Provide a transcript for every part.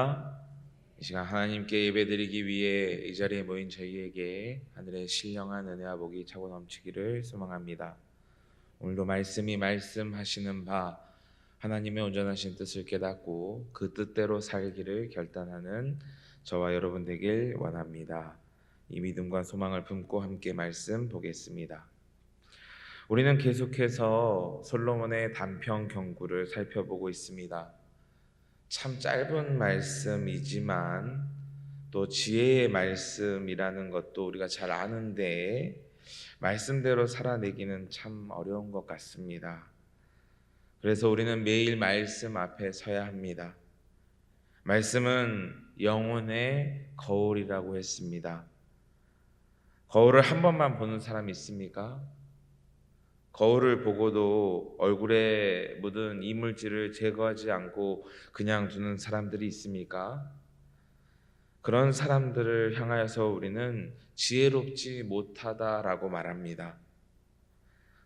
할렐루야. 이 시간 하나님께 예배드리기 위해 이 자리에 모인 저희에게 하늘의 신령한 은혜와 복이 차고 넘치기를 소망합니다. 오늘도 말씀이 말씀하시는 바 하나님의 온전하신 뜻을 깨닫고 그 뜻대로 살기를 결단하는 저와 여러분 되길 원합니다. 이 믿음과 소망을 품고 함께 말씀 보겠습니다. 우리는 계속해서 솔로몬의 단편 경구를 살펴보고 있습니다. 참 짧은 말씀이지만 또 지혜의 말씀이라는 것도 우리가 잘 아는데 말씀대로 살아내기는 참 어려운 것 같습니다. 그래서 우리는 매일 말씀 앞에 서야 합니다. 말씀은 영혼의 거울이라고 했습니다. 거울을 한 번만 보는 사람이 있습니까? 거울을 보고도 얼굴에 묻은 이물질을 제거하지 않고 그냥 두는 사람들이 있습니까? 그런 사람들을 향하여서 우리는 지혜롭지 못하다라고 말합니다.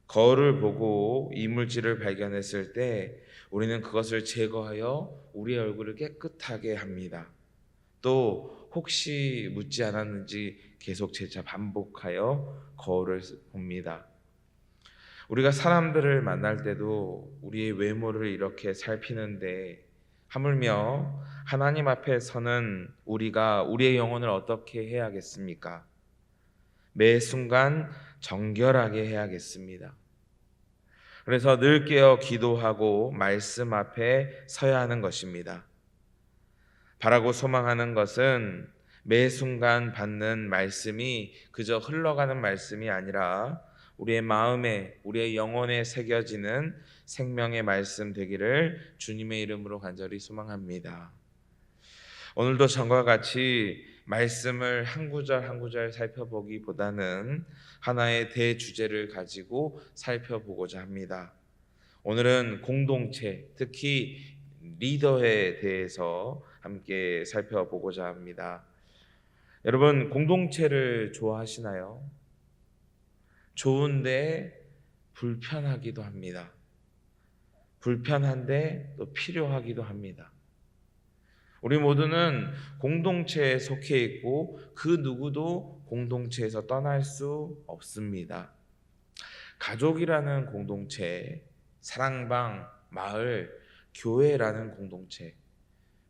거울을 보고 이물질을 발견했을 때 우리는 그것을 제거하여 우리의 얼굴을 깨끗하게 합니다. 또 혹시 묻지 않았는지 계속 재차 반복하여 거울을 봅니다. 우리가 사람들을 만날 때도 우리의 외모를 이렇게 살피는데 하물며 하나님 앞에 서는 우리가 우리의 영혼을 어떻게 해야겠습니까? 매 순간 정결하게 해야겠습니다. 그래서 늘 깨어 기도하고 말씀 앞에 서야 하는 것입니다. 바라고 소망하는 것은 매 순간 받는 말씀이 그저 흘러가는 말씀이 아니라 우리의 마음에, 우리의 영혼에 새겨지는 생명의 말씀 되기를 주님의 이름으로 간절히 소망합니다. 오늘도 전과 같이 말씀을 한 구절 한 구절 살펴보기보다는 하나의 대주제를 가지고 살펴보고자 합니다. 오늘은 공동체, 특히 리더에 대해서 함께 살펴보고자 합니다. 여러분, 공동체를 좋아하시나요? 좋은데 불편하기도 합니다. 불편한데 또 필요하기도 합니다. 우리 모두는 공동체에 속해 있고 그 누구도 공동체에서 떠날 수 없습니다. 가족이라는 공동체, 사랑방, 마을, 교회라는 공동체,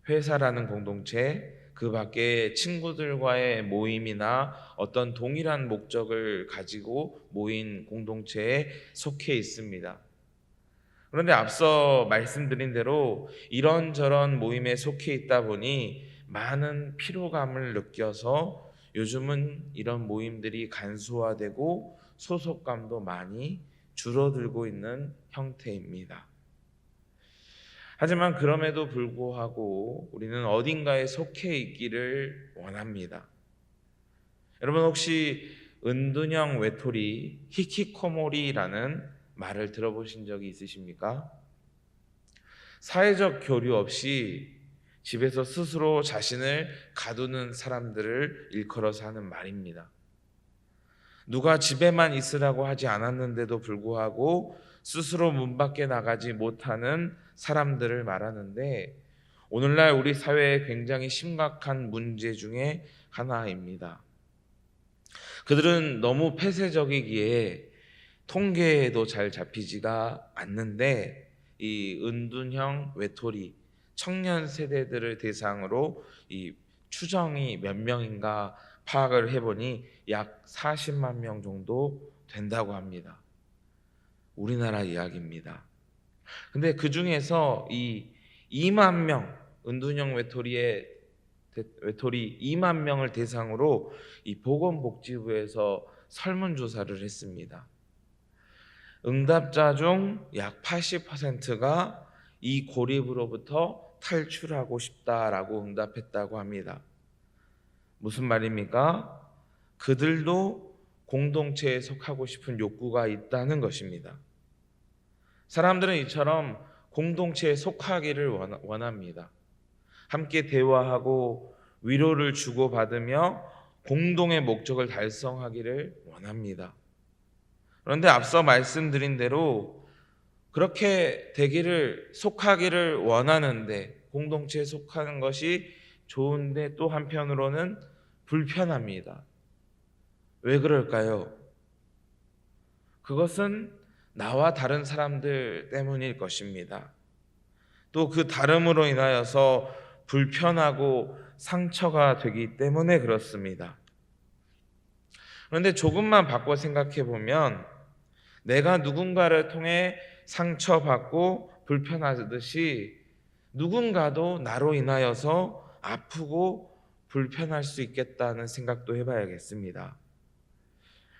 회사라는 공동체, 그 밖에 친구들과의 모임이나 어떤 동일한 목적을 가지고 모인 공동체에 속해 있습니다. 그런데 앞서 말씀드린 대로 이런저런 모임에 속해 있다 보니 많은 피로감을 느껴서 요즘은 이런 모임들이 간소화되고 소속감도 많이 줄어들고 있는 형태입니다. 하지만 그럼에도 불구하고 우리는 어딘가에 속해 있기를 원합니다. 여러분 혹시 은둔형 외톨이 히키코모리라는 말을 들어보신 적이 있으십니까? 사회적 교류 없이 집에서 스스로 자신을 가두는 사람들을 일컬어서 하는 말입니다. 누가 집에만 있으라고 하지 않았는데도 불구하고 스스로 문 밖에 나가지 못하는 사람들을 말하는데 오늘날 우리 사회에 굉장히 심각한 문제 중에 하나입니다. 그들은 너무 폐쇄적이기에 통계에도 잘 잡히지가 않는데 이 은둔형 외톨이 청년 세대들을 대상으로 이 추정이 몇 명인가 파악을 해보니 약 40만 명 정도 된다고 합니다. 우리나라 이야기입니다. 근데 그 중에서 이 2만 명, 은둔형 외톨이 2만 명을 대상으로 이 보건복지부에서 설문조사를 했습니다. 응답자 중 약 80%가 이 고립으로부터 탈출하고 싶다라고 응답했다고 합니다. 무슨 말입니까? 그들도 공동체에 속하고 싶은 욕구가 있다는 것입니다. 사람들은 이처럼 공동체에 속하기를 원합니다. 함께 대화하고 위로를 주고받으며 공동의 목적을 달성하기를 원합니다. 그런데 앞서 말씀드린 대로 그렇게 되기를 속하기를 원하는데 공동체에 속하는 것이 좋은데 또 한편으로는 불편합니다. 왜 그럴까요? 그것은 나와 다른 사람들 때문일 것입니다. 또 그 다름으로 인하여서 불편하고 상처가 되기 때문에 그렇습니다. 그런데 조금만 바꿔 생각해 보면 내가 누군가를 통해 상처받고 불편하듯이 누군가도 나로 인하여서 아프고 불편할 수 있겠다는 생각도 해봐야겠습니다.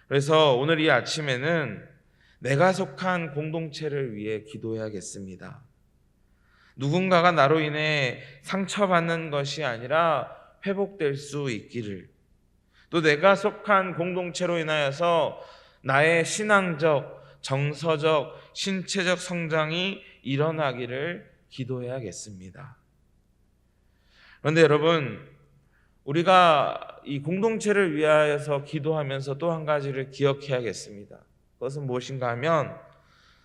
그래서 오늘 이 아침에는 내가 속한 공동체를 위해 기도해야겠습니다. 누군가가 나로 인해 상처받는 것이 아니라 회복될 수 있기를, 또 내가 속한 공동체로 인하여서 나의 신앙적, 정서적, 신체적 성장이 일어나기를 기도해야겠습니다. 그런데 여러분, 우리가 이 공동체를 위하여서 기도하면서 또 한 가지를 기억해야겠습니다. 그것은 무엇인가 하면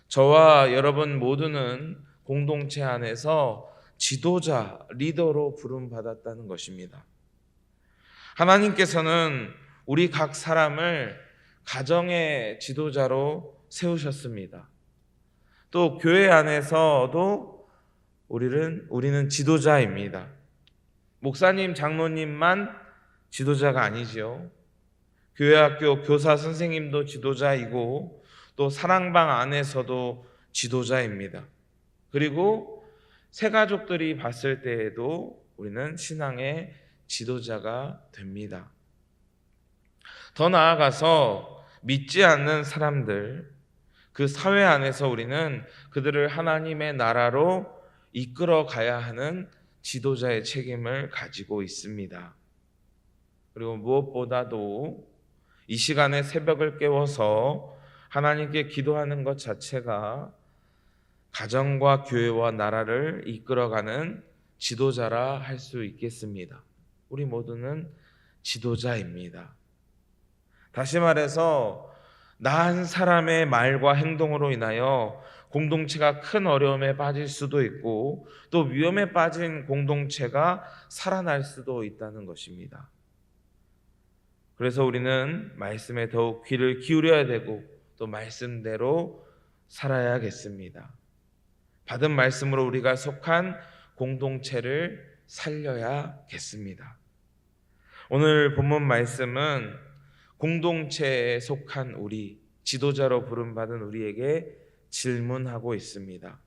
저와 여러분 모두는 공동체 안에서 지도자, 리더로 부름받았다는 것입니다. 하나님께서는 우리 각 사람을 가정의 지도자로 세우셨습니다. 또 교회 안에서도 우리는 지도자입니다. 목사님, 장로님만 지도자가 아니지요. 교회학교 교사 선생님도 지도자이고 또 사랑방 안에서도 지도자입니다. 그리고 새가족들이 봤을 때에도 우리는 신앙의 지도자가 됩니다. 더 나아가서 믿지 않는 사람들, 그 사회 안에서 우리는 그들을 하나님의 나라로 이끌어 가야 하는 지도자의 책임을 가지고 있습니다. 그리고 무엇보다도 이 시간에 새벽을 깨워서 하나님께 기도하는 것 자체가 가정과 교회와 나라를 이끌어가는 지도자라 할 수 있겠습니다. 우리 모두는 지도자입니다. 다시 말해서 나 한 사람의 말과 행동으로 인하여 공동체가 큰 어려움에 빠질 수도 있고 또 위험에 빠진 공동체가 살아날 수도 있다는 것입니다. 그래서 우리는 말씀에 더욱 귀를 기울여야 되고 또 말씀대로 살아야겠습니다. 받은 말씀으로 우리가 속한 공동체를 살려야겠습니다. 오늘 본문 말씀은 공동체에 속한 우리, 지도자로 부름받은 우리에게 질문하고 있습니다.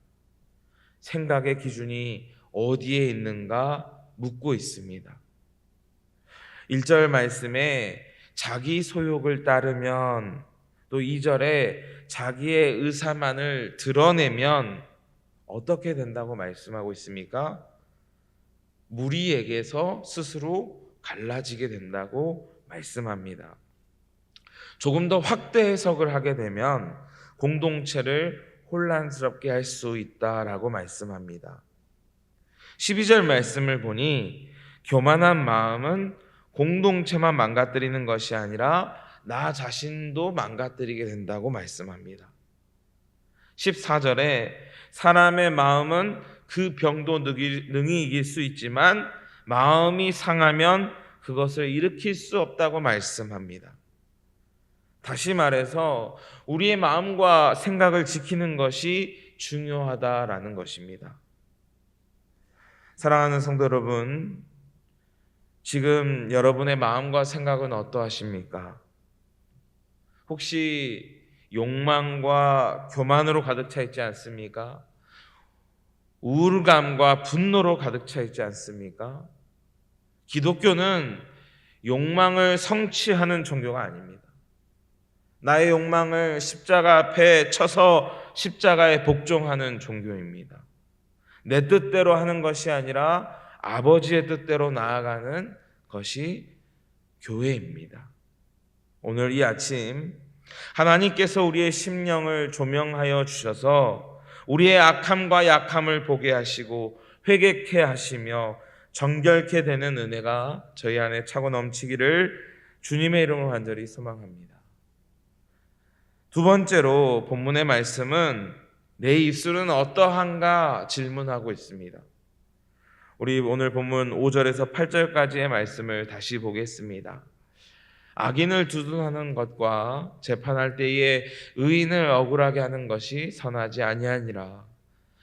생각의 기준이 어디에 있는가 묻고 있습니다. 1절 말씀에 자기 소욕을 따르면, 또 2절에 자기의 의사만을 드러내면 어떻게 된다고 말씀하고 있습니까? 무리에게서 스스로 갈라지게 된다고 말씀합니다. 조금 더 확대 해석을 하게 되면 공동체를 혼란스럽게 할 수 있다라고 말씀합니다. 12절 말씀을 보니 교만한 마음은 공동체만 망가뜨리는 것이 아니라 나 자신도 망가뜨리게 된다고 말씀합니다. 14절에 사람의 마음은 그 병도 능히 이길 수 있지만 마음이 상하면 그것을 일으킬 수 없다고 말씀합니다. 다시 말해서 우리의 마음과 생각을 지키는 것이 중요하다라는 것입니다. 사랑하는 성도 여러분, 지금 여러분의 마음과 생각은 어떠하십니까? 혹시 욕망과 교만으로 가득 차 있지 않습니까? 우울감과 분노로 가득 차 있지 않습니까? 기독교는 욕망을 성취하는 종교가 아닙니다. 나의 욕망을 십자가 앞에 쳐서 십자가에 복종하는 종교입니다. 내 뜻대로 하는 것이 아니라 아버지의 뜻대로 나아가는 것이 교회입니다. 오늘 이 아침 하나님께서 우리의 심령을 조명하여 주셔서 우리의 악함과 약함을 보게 하시고 회개케 하시며 정결케 되는 은혜가 저희 안에 차고 넘치기를 주님의 이름으로 간절히 소망합니다. 두 번째로 본문의 말씀은 내 입술은 어떠한가 질문하고 있습니다. 우리 오늘 본문 5절에서 8절까지의 말씀을 다시 보겠습니다. 악인을 두둔하는 것과 재판할 때에 의인을 억울하게 하는 것이 선하지 아니하니라.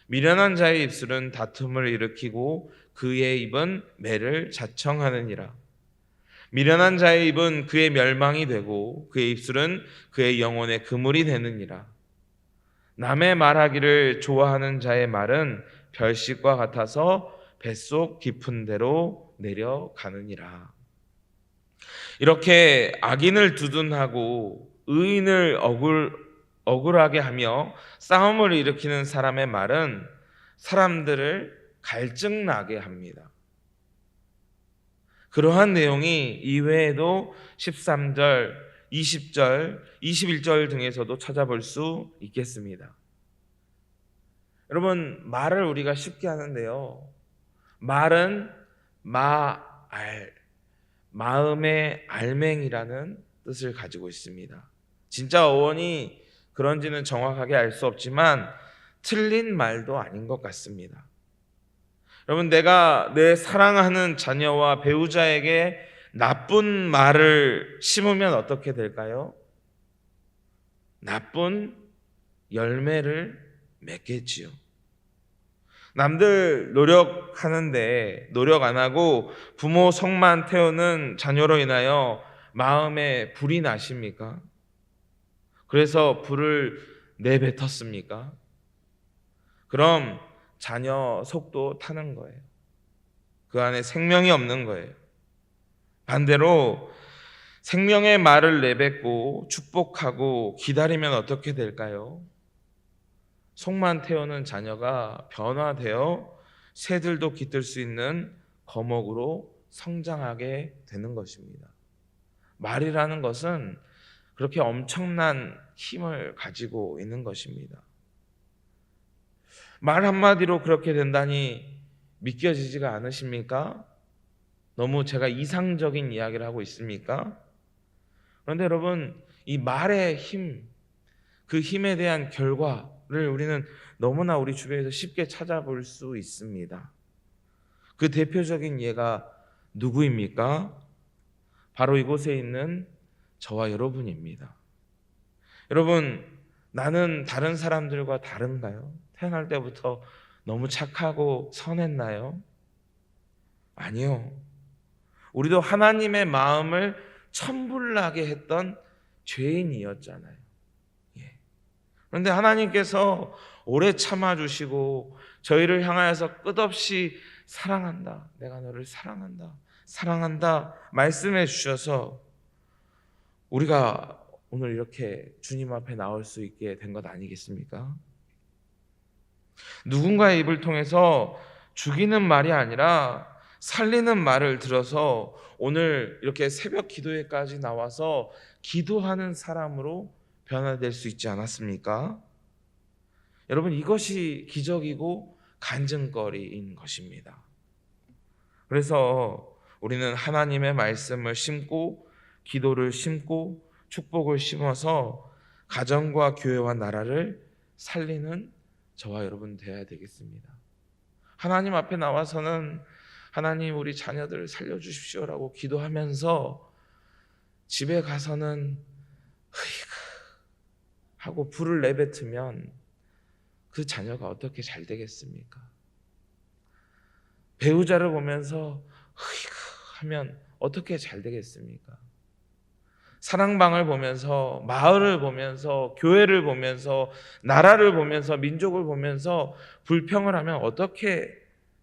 미련한 자의 입술은 다툼을 일으키고 그의 입은 매를 자청하느니라. 미련한 자의 입은 그의 멸망이 되고 그의 입술은 그의 영혼의 그물이 되느니라. 남의 말하기를 좋아하는 자의 말은 별식과 같아서 뱃속 깊은 데로 내려가느니라. 이렇게 악인을 두둔하고 의인을 억울하게 하며 싸움을 일으키는 사람의 말은 사람들을 갈증나게 합니다. 그러한 내용이 이외에도 13절, 20절, 21절 등에서도 찾아볼 수 있겠습니다. 여러분, 말을 우리가 쉽게 하는데요, 말은 마음의 알맹이라는 뜻을 가지고 있습니다. 진짜 어원이 그런지는 정확하게 알 수 없지만 틀린 말도 아닌 것 같습니다. 여러분, 내가 내 사랑하는 자녀와 배우자에게 나쁜 말을 심으면 어떻게 될까요? 나쁜 열매를 맺겠지요. 남들 노력하는데 노력 안 하고 부모 속만 태우는 자녀로 인하여 마음에 불이 나십니까? 그래서 불을 내뱉었습니까? 그럼 자녀 속도 타는 거예요. 그 안에 생명이 없는 거예요. 반대로 생명의 말을 내뱉고 축복하고 기다리면 어떻게 될까요? 속만 태우는 자녀가 변화되어 새들도 깃들 수 있는 거목으로 성장하게 되는 것입니다. 말이라는 것은 그렇게 엄청난 힘을 가지고 있는 것입니다. 말 한마디로 그렇게 된다니 믿겨지지가 않으십니까? 너무 제가 이상적인 이야기를 하고 있습니까? 그런데 여러분, 이 말의 힘, 그 힘에 대한 결과를 우리는 너무나 우리 주변에서 쉽게 찾아볼 수 있습니다. 그 대표적인 예가 누구입니까? 바로 이곳에 있는 저와 여러분입니다. 여러분, 나는 다른 사람들과 다른가요? 태어날 때부터 너무 착하고 선했나요? 아니요. 우리도 하나님의 마음을 천불나게 했던 죄인이었잖아요. 예. 그런데 하나님께서 오래 참아주시고 저희를 향하여서 끝없이 사랑한다, 내가 너를 사랑한다, 사랑한다 말씀해 주셔서 우리가 오늘 이렇게 주님 앞에 나올 수 있게 된 것 아니겠습니까? 누군가의 입을 통해서 죽이는 말이 아니라 살리는 말을 들어서 오늘 이렇게 새벽 기도회까지 나와서 기도하는 사람으로 변화될 수 있지 않았습니까? 여러분, 이것이 기적이고 간증거리인 것입니다. 그래서 우리는 하나님의 말씀을 심고 기도를 심고 축복을 심어서 가정과 교회와 나라를 살리는 저와 여러분 되어야 되겠습니다. 하나님 앞에 나와서는 하나님 우리 자녀들을 살려주십시오라고 기도하면서 집에 가서는 흐이그 하고 불을 내뱉으면 그 자녀가 어떻게 잘 되겠습니까? 배우자를 보면서 흐이그 하면 어떻게 잘 되겠습니까? 사랑방을 보면서, 마을을 보면서, 교회를 보면서, 나라를 보면서, 민족을 보면서 불평을 하면 어떻게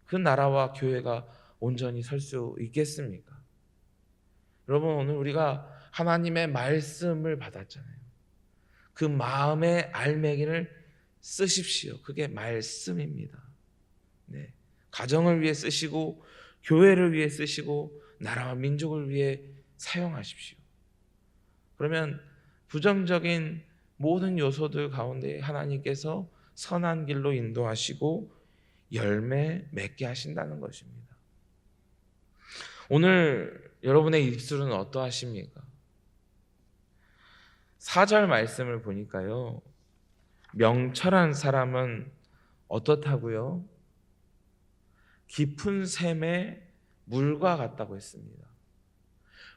그 나라와 교회가 온전히 설 수 있겠습니까? 여러분, 오늘 우리가 하나님의 말씀을 받았잖아요. 그 마음의 알맹이를 쓰십시오. 그게 말씀입니다. 네. 가정을 위해 쓰시고 교회를 위해 쓰시고 나라와 민족을 위해 사용하십시오. 그러면 부정적인 모든 요소들 가운데 하나님께서 선한 길로 인도하시고 열매 맺게 하신다는 것입니다. 오늘 여러분의 입술은 어떠하십니까? 4절 말씀을 보니까요, 명철한 사람은 어떻다고요? 깊은 샘의 물과 같다고 했습니다.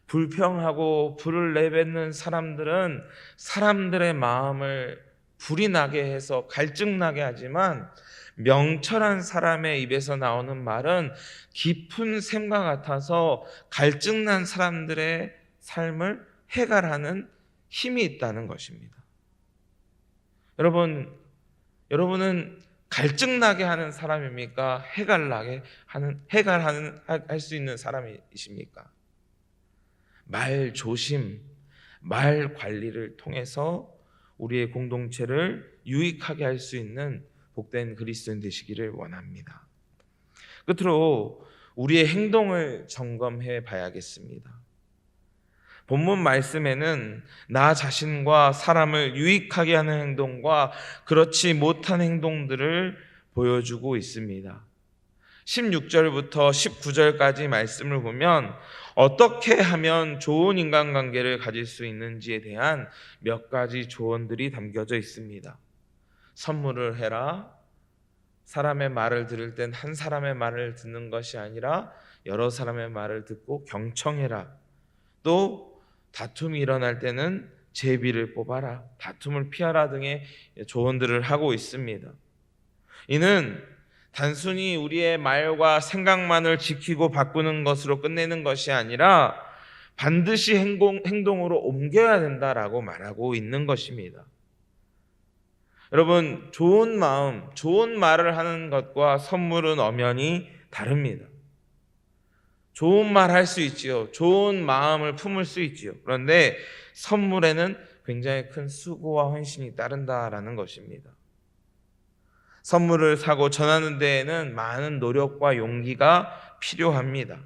불평하고 불을 내뱉는 사람들은 사람들의 마음을 불이 나게 해서 갈증 나게 하지만, 명철한 사람의 입에서 나오는 말은 깊은 샘과 같아서 갈증난 사람들의 삶을 해갈하는 힘이 있다는 것입니다. 여러분은 갈증나게 하는 사람입니까? 해갈하게 할 수 있는 사람이십니까? 말 조심, 말 관리를 통해서 우리의 공동체를 유익하게 할 수 있는 복된 그리스도인 되시기를 원합니다. 끝으로 우리의 행동을 점검해 봐야겠습니다. 본문 말씀에는 나 자신과 사람을 유익하게 하는 행동과 그렇지 못한 행동들을 보여주고 있습니다. 16절부터 19절까지 말씀을 보면 어떻게 하면 좋은 인간관계를 가질 수 있는지에 대한 몇 가지 조언들이 담겨져 있습니다. 선물을 해라. 사람의 말을 들을 땐 한 사람의 말을 듣는 것이 아니라 여러 사람의 말을 듣고 경청해라. 또 다툼이 일어날 때는 제비를 뽑아라. 다툼을 피하라 등의 조언들을 하고 있습니다. 이는 단순히 우리의 말과 생각만을 지키고 바꾸는 것으로 끝내는 것이 아니라 반드시 행동으로 옮겨야 된다라고 말하고 있는 것입니다. 여러분, 좋은 마음, 좋은 말을 하는 것과 선물은 엄연히 다릅니다. 좋은 말 할 수 있지요. 좋은 마음을 품을 수 있지요. 그런데 선물에는 굉장히 큰 수고와 헌신이 따른다라는 것입니다. 선물을 사고 전하는 데에는 많은 노력과 용기가 필요합니다.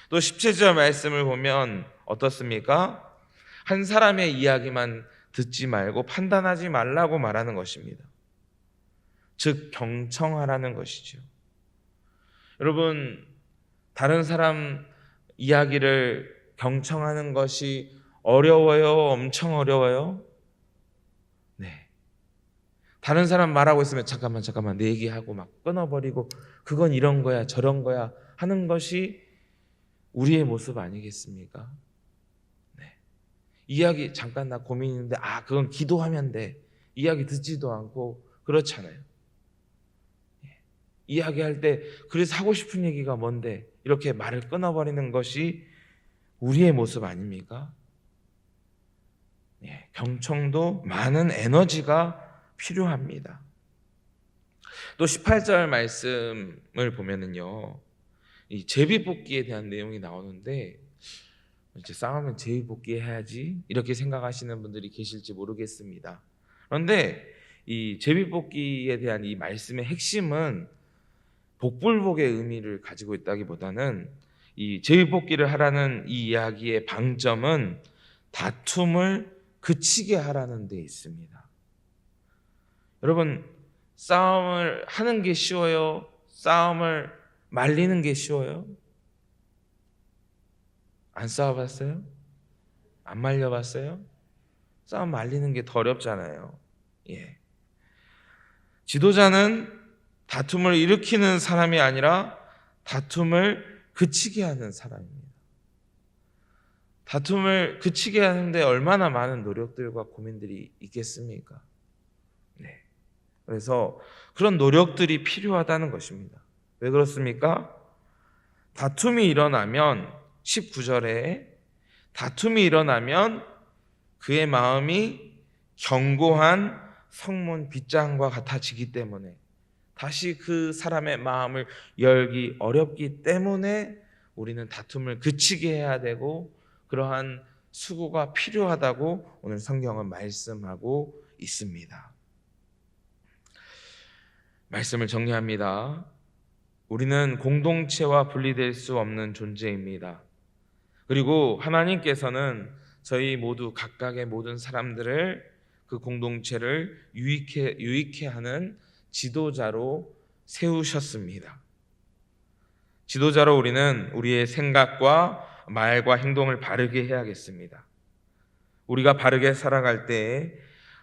또 17절 말씀을 보면 어떻습니까? 한 사람의 이야기만 듣지 말고 판단하지 말라고 말하는 것입니다. 즉 경청하라는 것이죠. 여러분, 다른 사람 이야기를 경청하는 것이 어려워요? 엄청 어려워요? 네. 다른 사람 말하고 있으면 잠깐만 내 얘기하고 막 끊어버리고 그건 이런 거야 저런 거야 하는 것이 우리의 모습 아니겠습니까? 네. 이야기 잠깐 나 고민 있는데 그건 기도하면 돼. 이야기 듣지도 않고 그렇잖아요. 이야기할 때 그래서 하고 싶은 얘기가 뭔데 이렇게 말을 끊어버리는 것이 우리의 모습 아닙니까? 경청도 많은 에너지가 필요합니다. 또 18절 말씀을 보면은요, 이 제비뽑기에 대한 내용이 나오는데 이제 싸우면 제비뽑기 해야지 이렇게 생각하시는 분들이 계실지 모르겠습니다. 그런데 이 제비뽑기에 대한 이 말씀의 핵심은 복불복의 의미를 가지고 있다기보다는 이 제비뽑기를 하라는 이 이야기의 방점은 다툼을 그치게 하라는 데 있습니다. 여러분, 싸움을 하는 게 쉬워요? 싸움을 말리는 게 쉬워요? 안 싸워봤어요? 안 말려봤어요? 싸움 말리는 게 더 어렵잖아요. 지도자는 다툼을 일으키는 사람이 아니라 다툼을 그치게 하는 사람입니다. 다툼을 그치게 하는데 얼마나 많은 노력들과 고민들이 있겠습니까? 그래서 그런 노력들이 필요하다는 것입니다. 왜 그렇습니까? 다툼이 일어나면 19절에 다툼이 일어나면 그의 마음이 견고한 성문 빗장과 같아지기 때문에 다시 그 사람의 마음을 열기 어렵기 때문에 우리는 다툼을 그치게 해야 되고 그러한 수고가 필요하다고 오늘 성경은 말씀하고 있습니다. 말씀을 정리합니다. 우리는 공동체와 분리될 수 없는 존재입니다. 그리고 하나님께서는 저희 모두 각각의 모든 사람들을 그 공동체를 유익해 하는 지도자로 세우셨습니다. 지도자로 우리는 우리의 생각과 말과 행동을 바르게 해야겠습니다. 우리가 바르게 살아갈 때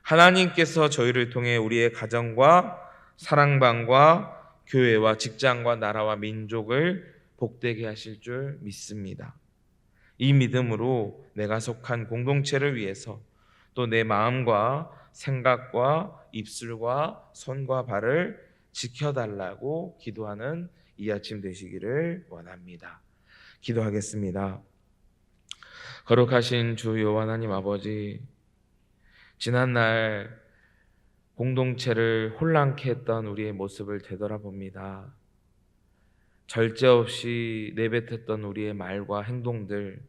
하나님께서 저희를 통해 우리의 가정과 사랑방과 교회와 직장과 나라와 민족을 복되게 하실 줄 믿습니다. 이 믿음으로 내가 속한 공동체를 위해서 또 내 마음과 생각과 입술과 손과 발을 지켜달라고 기도하는 이 아침 되시기를 원합니다. 기도하겠습니다. 거룩하신 주 여호와 하나님 아버지, 지난날 공동체를 혼란케 했던 우리의 모습을 되돌아봅니다. 절제 없이 내뱉었던 우리의 말과 행동들,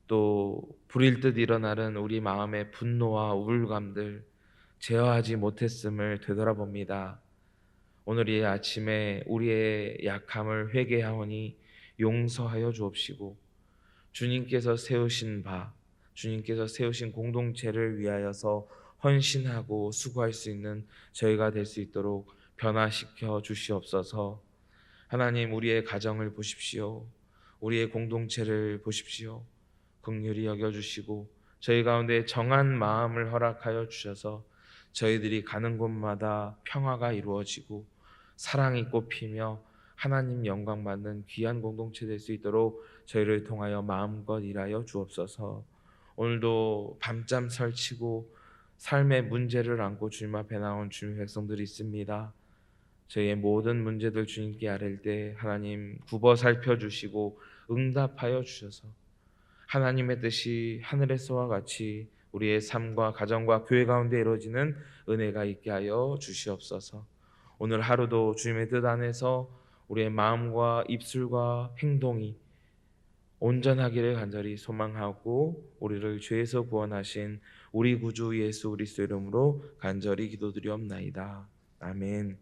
또 불일 듯 일어나는 우리 마음의 분노와 우울감들 제어하지 못했음을 되돌아봅니다. 오늘 이 아침에 우리의 약함을 회개하오니 용서하여 주옵시고, 주님께서 세우신 주님께서 세우신 공동체를 위하여서 헌신하고 수고할 수 있는 저희가 될 수 있도록 변화시켜 주시옵소서. 하나님, 우리의 가정을 보십시오. 우리의 공동체를 보십시오. 긍휼히 여겨주시고 저희 가운데 정한 마음을 허락하여 주셔서 저희들이 가는 곳마다 평화가 이루어지고 사랑이 꽃피며 하나님 영광 받는 귀한 공동체 될 수 있도록 저희를 통하여 마음껏 일하여 주옵소서. 오늘도 밤잠 설치고 삶의 문제를 안고 주님 앞에 나온 주님의 백성들이 있습니다. 저희의 모든 문제들 주님께 아랠 때 하나님 굽어 살펴주시고 응답하여 주셔서 하나님의 뜻이 하늘에서와 같이 우리의 삶과 가정과 교회 가운데 이루어지는 은혜가 있게 하여 주시옵소서. 오늘 하루도 주님의 뜻 안에서 우리의 마음과 입술과 행동이 온전하기를 간절히 소망하고 우리를 죄에서 구원하신 우리 구주 예수 그리스도 이름으로 간절히 기도드리옵나이다. 아멘.